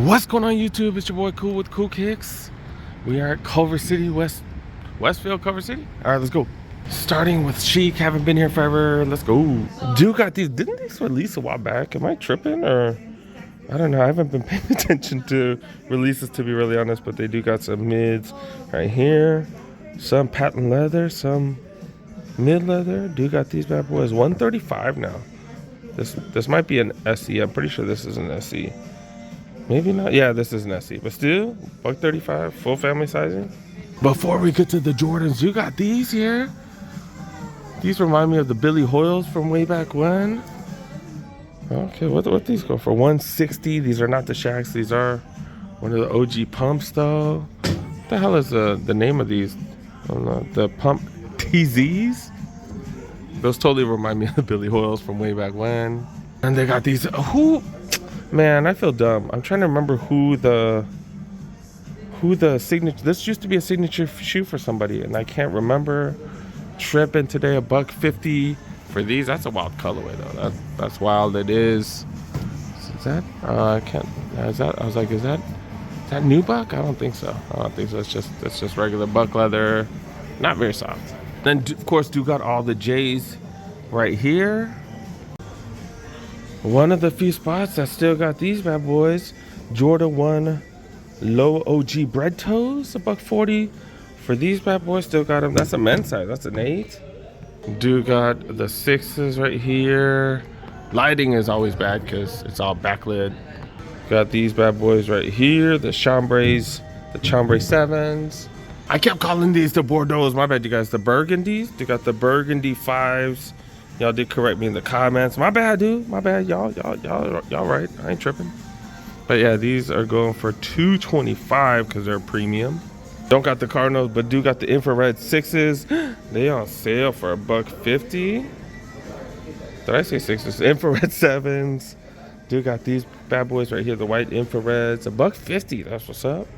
What's going on YouTube? It's your boy Cool with Cool Kicks. We are at Culver City, Westfield, Culver City. All right, let's go. Starting with Chic, haven't been here forever. Let's go. Dude got these, didn't these release a while back? Am I tripping or? I don't know, I haven't been paying attention to releases to be really honest, but they do got some mids right here. Some patent leather, some mid leather. Dude got these bad boys, 135 now. This might be an SE, I'm pretty sure this is an SE. Maybe not. Yeah, this is an SE, but still, $135, full family sizing. Before we get to the Jordans, you got these here. These remind me of the Billy Hoyles from way back when. Okay, what these go for? 160. These are not the Shacks. These are one of the OG pumps, though. What the hell is the name of these? I don't know. The pump TZs. Those totally remind me of the Billy Hoyles from way back when. And they got these. Man, I feel dumb. I'm trying to remember who the signature. This used to be a signature shoe for somebody, and I can't remember. Tripping today, $150 for these. That's a wild colorway though. That's wild. It is. Is that? I can't. Is that? I was like, is that new buck? I don't think so. It's just regular buck leather. Not very soft. Then of course, do got all the J's right here. One of the few spots that still got these bad boys. Jordan 1 low OG bread toes, $140 for these bad boys. Still got them. That's a men's size. That's an 8. Do got the 6s right here. Lighting is always bad because it's all backlit. Got these bad boys right here. The chambray 7s. I kept calling these the Bordeaux's. My bad, you guys. The burgundies. They got the burgundy 5s. Y'all did correct me in the comments. My bad, dude. My bad, y'all right. I ain't tripping. But yeah, these are going for $225 because they're premium. Don't got the Cardinals, but do got the infrared 6s. They on sale for $150. Did I say 6s? Infrared 7s. Do got these bad boys right here, the white infrareds, $150. That's what's up.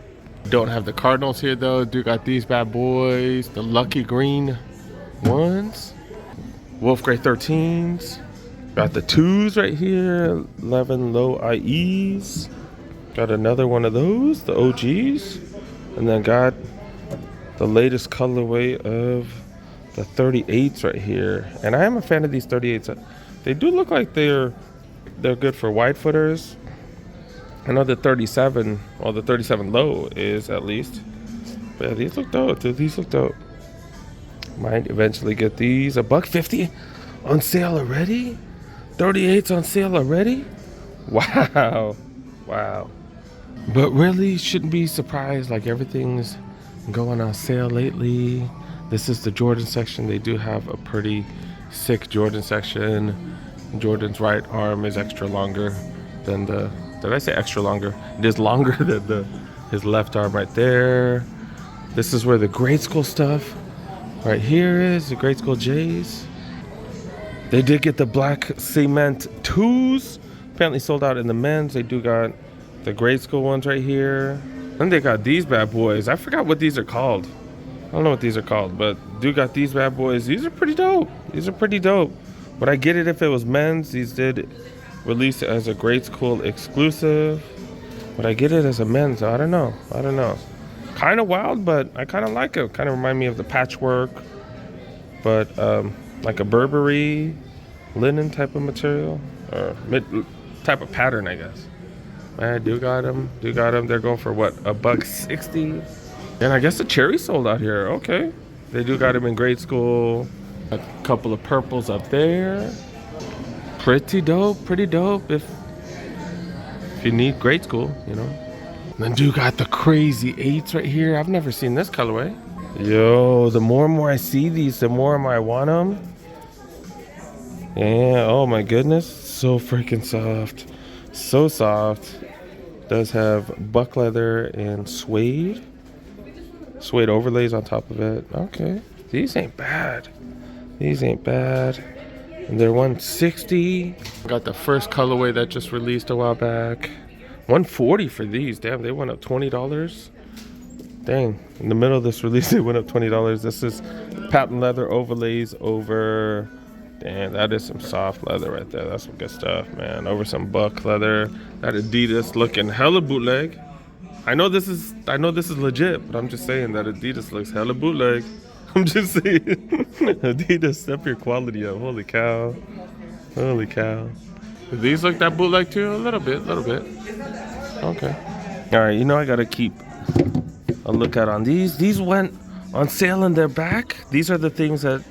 Don't have the Cardinals here though. Do got these bad boys, the lucky green ones. Wolf Gray 13s. Got the 2s right here. 11 low IEs. Got another one of those, the OGs. And then got the latest colorway of the 38s right here. And I am a fan of these 38s. They do look like they're good for wide footers. I know the 37, well the 37 low is at least. But yeah, these look dope, dude. These look dope. Might eventually get these. $150 on sale already? 38s on sale already? Wow. Wow. But really shouldn't be surprised, like everything's going on sale lately. This is the Jordan section. They do have a pretty sick Jordan section. Jordan's right arm is extra longer than the, did I say extra longer? It is longer than his left arm right there. This is where the grade school stuff right here is, the grade school J's. They did get the black cement 2s. Apparently sold out in the men's. They do got the grade school ones right here. Then they got these bad boys. I forgot what these are called. I don't know what these are called, but do got these bad boys. These are pretty dope. These are pretty dope. Would I get it if it was men's? These did release it as a grade school exclusive. Would I get it as a men's? I don't know. Kind of wild, but I kind of like it. Kind of remind me of the patchwork, but like a Burberry linen type of material or type of pattern, I guess. I do got them. They're going for what, $160? And I guess the cherry sold out here. Okay, they do got them in grade school. A couple of purples up there. Pretty dope. If you need grade school, you know. Then do got the crazy 8s right here. I've never seen this colorway. Yo, the more and more I see these, the more and more I want them. Yeah, oh my goodness. So freaking soft. So soft. Does have buck leather and suede. Suede overlays on top of it. Okay. These ain't bad. And they're $160. Got the first colorway that just released a while back. $140 for these. Damn, they went up $20. Dang, in the middle of this release, they went up $20. This is patent leather overlays over Damn, that is some soft leather right there. That's some good stuff, man. Over some buck leather. That Adidas looking hella bootleg. I know this is legit, but I'm just saying that Adidas looks hella bootleg. I'm just saying. Adidas, step your quality up. Holy cow. Holy cow. Do these look that bootleg too? A little bit, Okay. All right, you know I gotta keep a lookout on these. These went on sale in their back. These are the things that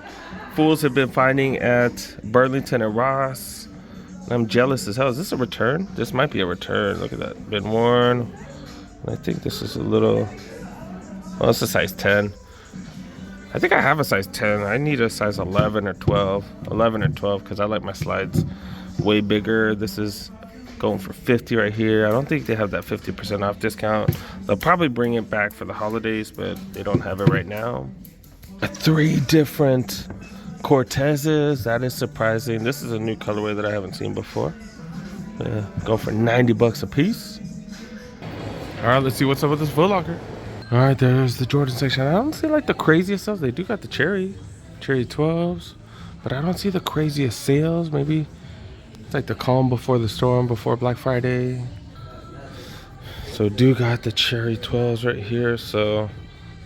fools have been finding at Burlington and Ross. I'm jealous as hell. Is this a return? This might be a return. Look at that. Been worn. I think this is a little... Well, it's a size 10. I think I have a size 10. I need a size 11 or 12. 11 or 12 because I like my slides way bigger. This is going for 50 right here. I don't think they have that 50% off discount. They'll probably bring it back for the holidays, but they don't have it right now. 3 different Cortezes. That is surprising. This is a new colorway that I haven't seen before. Yeah, go for 90 bucks a piece. All right, let's see what's up with this Foot Locker. All right, there's the Jordan section. I don't see like the craziest stuff. They do got the cherry 12s, but I don't see the craziest sales. Maybe it's like the calm before the storm, before Black Friday. So do got the cherry 12s right here. So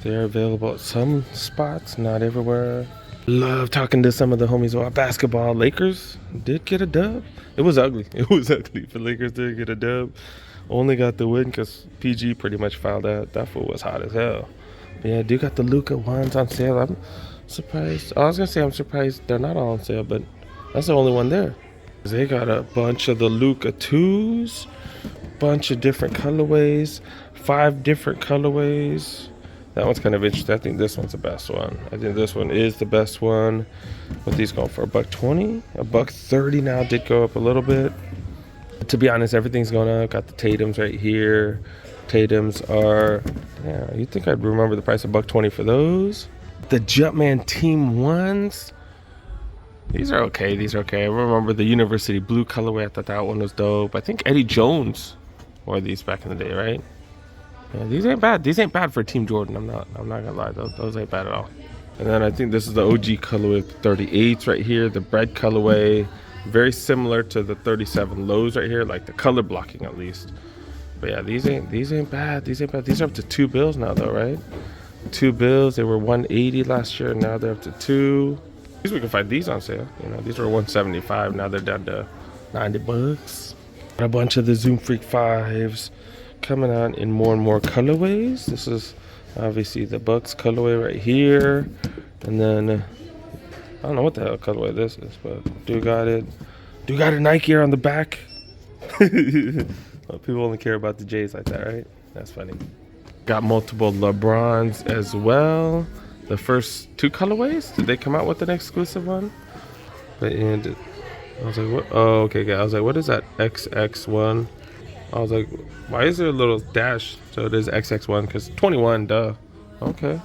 they're available at some spots, not everywhere. Love talking to some of the homies about basketball. Lakers did get a dub. It was ugly. It was ugly, but Lakers did get a dub. Only got the win because PG pretty much fouled out. That fool was hot as hell. But yeah, do got the Luka ones on sale. I'm surprised. I was going to say I'm surprised they're not all on sale, but that's the only one there. They got a bunch of the Luka 2s. Bunch of different colorways. 5 different colorways. That one's kind of interesting. I think this one's the best one. I think this one is the best one. But these going for $120. $130 now. Did go up a little bit. To be honest, everything's going up. Got the Tatums right here. Tatums are, yeah, you'd think I'd remember the price of $120 for those. The Jumpman Team 1s. These are okay. I remember the University Blue colorway. I thought that one was dope. I think Eddie Jones wore these back in the day, right? Yeah, these ain't bad. These ain't bad for Team Jordan. I'm not gonna lie. Those ain't bad at all. And then I think this is the OG colorway, the 38s right here. The bread colorway. Very similar to the 37 lows right here, like the color blocking at least. But yeah, these ain't bad. These are up to $2 now though, right? $2. They were $180 last year. Now they're up to $2. We can find these on sale. You know, these were $175. Now they're down to 90 bucks. A bunch of the Zoom Freak 5s coming out in more and more colorways. This is obviously the Bucks colorway right here, and then. I don't know what the hell colorway this is, but do got it. Do got a Nike on the back. Well, people only care about the J's like that, right? That's funny. Got multiple LeBrons as well. The first 2 colorways. Did they come out with an exclusive one? But and I was like, what? Oh, okay. I was like, what is that XX1? I was like, why is there a little dash? So it is XX1 because 21, duh. Okay.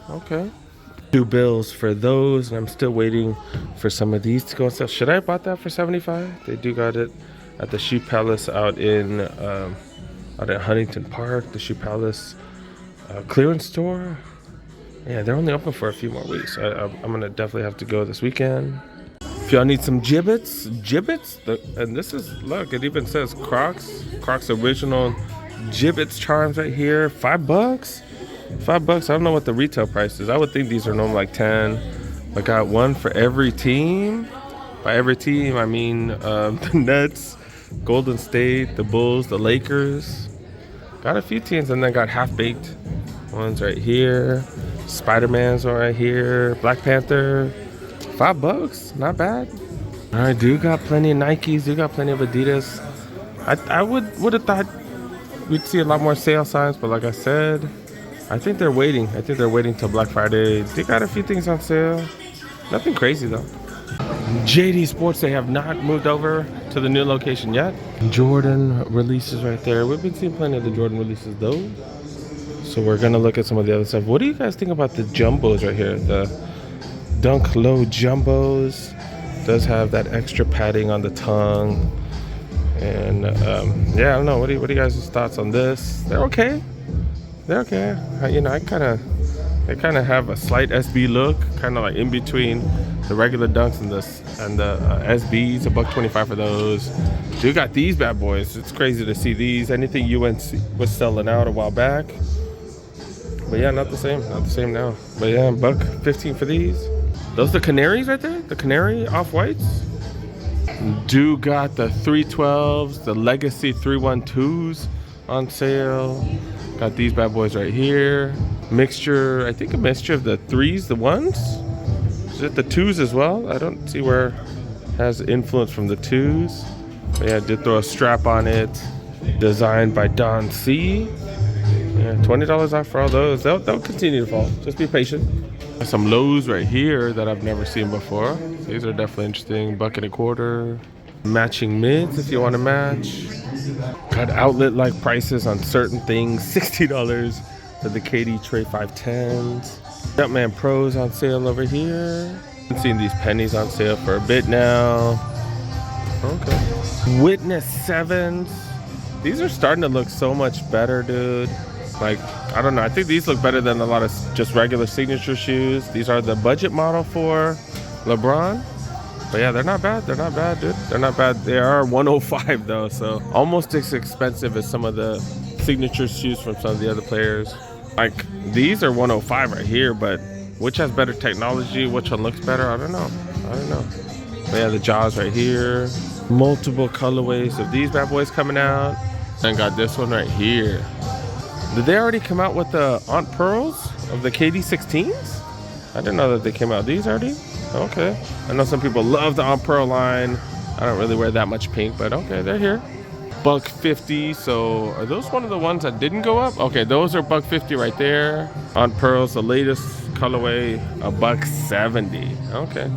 $2 for those, and I'm still waiting for some of these to go on sale. Should I have bought that for $75? They do got it at the Shoe Palace out at Huntington Park, the Shoe Palace clearance store. Yeah, they're only open for a few more weeks. I'm gonna definitely have to go this weekend. If y'all need some gibbets, and this is, look, it even says Crocs original gibbets charms right here, $5. $5. I don't know what the retail price is. I would think these are normally like 10. I got one for every team. By every team, I mean the Nets, Golden State, the Bulls, the Lakers. Got a few teams, and then got half-baked ones right here. Spider-Man's one right here. Black Panther. $5. Not bad. All right, do got plenty of Nikes. Do got plenty of Adidas. I would have thought we'd see a lot more sale signs, but like I said, I think they're waiting. Till Black Friday. They got a few things on sale. Nothing crazy though. JD Sports, they have not moved over to the new location yet. Jordan releases right there. We've been seeing plenty of the Jordan releases though. So we're gonna look at some of the other stuff. What do you guys think about the jumbos right here? The Dunk Low jumbos. Does have that extra padding on the tongue. And yeah, I don't know. What are you guys' thoughts on this? They're okay. You know, I kind of They kind of have a slight SB look, kind of like in between the regular Dunks and the SBs. $1.25 for those. Dude got these bad boys. It's crazy to see these. Anything UNC was selling out a while back. But yeah, not the same now. But yeah, $1.15 for these. Those the Canaries right there? The Canary off-whites? Dude got the 312s, the Legacy 312s on sale. Got these bad boys right here. Mixture, I think a mixture of the 3s, the 1s. Is it the 2s as well? I don't see where it has influence from the 2s. But yeah, I did throw a strap on it. Designed by Don C. Yeah, $20 off for all those. They'll continue to fall. Just be patient. There's some lows right here that I've never seen before. These are definitely interesting. $1.25. Matching mids if you want to match. Got outlet-like prices on certain things. $60 for the KD Tray 510s. Jumpman Pros on sale over here. I've seen these pennies on sale for a bit now. Okay. Witness 7s. These are starting to look so much better, dude. Like, I don't know. I think these look better than a lot of just regular signature shoes. These are the budget model for LeBron. But yeah, they're not bad. They're not bad, dude. They're not bad. They are $105 though, so almost as expensive as some of the signature shoes from some of the other players. Like, these are $105 right here, but which has better technology? Which one looks better? I don't know. But yeah, the Jaws right here. Multiple colorways of these bad boys coming out. And got this one right here. Did they already come out with the Aunt Pearls of the KD 16s? I didn't know that they came out. These already? Okay. I know some people love the Aunt Pearl line. I don't really wear that much pink, but okay, they're here. $1.50. So are those one of the ones that didn't go up? Okay, those are $1.50 right there. Aunt Pearls, the latest colorway, $1.70. Okay.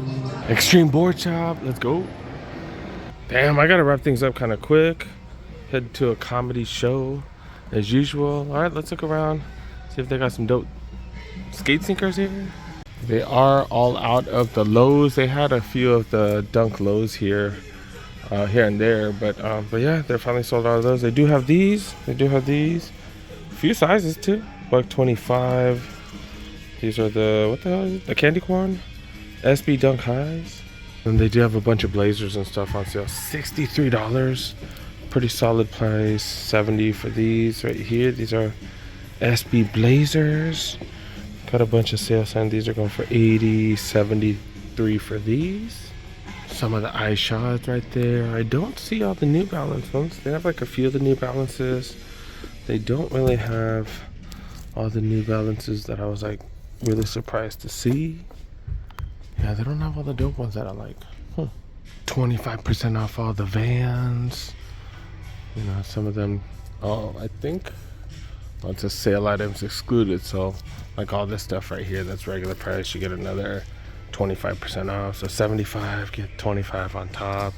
Extreme Board Shop. Let's go. Damn, I gotta wrap things up kind of quick. Head to a comedy show as usual. All right, let's look around. See if they got some dope skate sneakers here. They are all out of the lows. They had a few of the Dunk lows here and there, but yeah, they're finally sold out of those. They do have these. A few sizes too. $1.25. These are the, what the hell is it? The candy corn SB Dunk highs. And they do have a bunch of blazers and stuff on sale. $63. Pretty solid price. $70 for these right here. These are SB blazers. Got a bunch of sale signs. These are going for $80, $73 for these. Some of the iShots right there. I don't see all the New Balance ones. They have like a few of the New Balances. They don't really have all the New Balances that I was like really surprised to see. Yeah, they don't have all the dope ones that I like. 25% off all the Vans. You know, some of them, I think, well, it says sale items excluded. So like all this stuff right here, that's regular price. You get another 25% off. So 75, get 25 on top.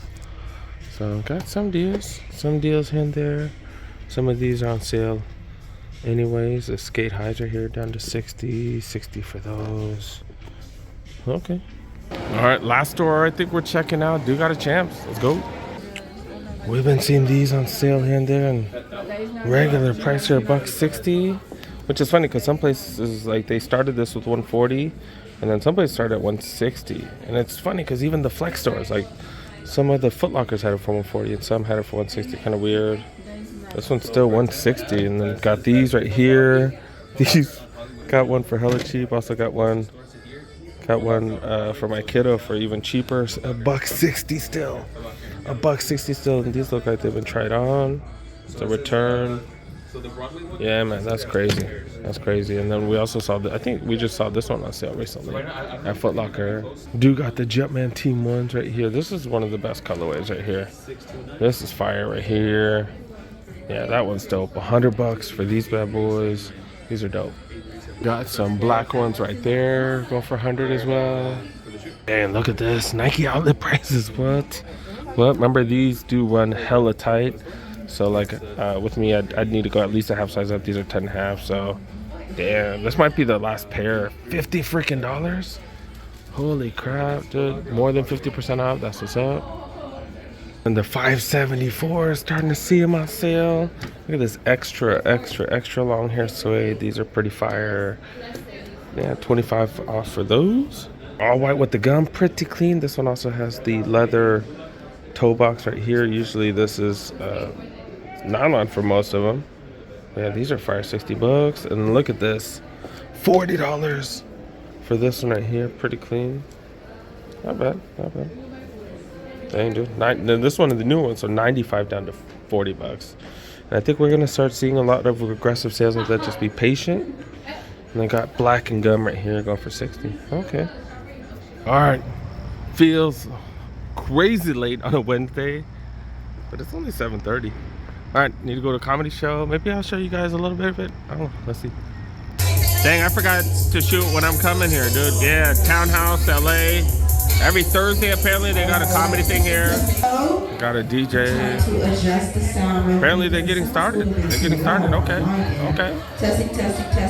So got some deals here and there. Some of these are on sale anyways. The skate highs are here down to 60 for those. Okay. All right, last store I think we're checking out. Do got a Champs. Let's go. We've been seeing these on sale here and there, and regular price here $1.60, which is funny because some places like they started this with $1.40, and then some places started at $1.60. And it's funny because even the flex stores, like some of the Foot Lockers had it for $1.40 and some had it for $1.60. Kind of weird. This one's still $1.60, and then got these right here. These got one for hella cheap. Also got one for my kiddo for even cheaper. $1.60 still. $1.60 still, and these look like they've been tried on. It's a return. Yeah, man, that's crazy. That's crazy. And then we also saw I think we just saw this one on sale recently at Foot Locker. Dude got the Jumpman Team 1s right here. This is one of the best colorways right here. This is fire right here. Yeah, that one's dope. $100 for these bad boys. These are dope. Got some black ones right there. Go for $100 as well. And look at this. Nike outlet prices. What? Well, remember these do run hella tight. So like with me, I'd need to go at least a half size up. These are 10.5. So damn, this might be the last pair. $50 freaking dollars. Holy crap, dude. More than 50% off. That's what's up. And the 574 is starting to see them on sale. Look at this extra long hair suede. These are pretty fire. Yeah, 25 off for those. All white with the gum, pretty clean. This one also has the leather toe box right here. Usually this is nylon for most of them. Yeah, these are fire, 60 bucks. And look at this, $40 for this one right here. Pretty clean. Not bad, not bad. Dang, dude. This one is the new one, so 95 down to 40 bucks. And I think we're gonna start seeing a lot of aggressive sales like that. Just be patient. And I got black and gum right here going for 60. Okay. All right. Feels crazy late on a Wednesday, but it's only 7:30. All right, need to go to a comedy show. Maybe I'll show you guys a little bit of it. I don't know. Let's see. Dang, I forgot to shoot when I'm coming here, dude. Yeah, Townhouse, LA. Every Thursday, apparently, they got a comedy thing here. Got a DJ. Apparently, they're getting started. They're getting started. Okay. Okay.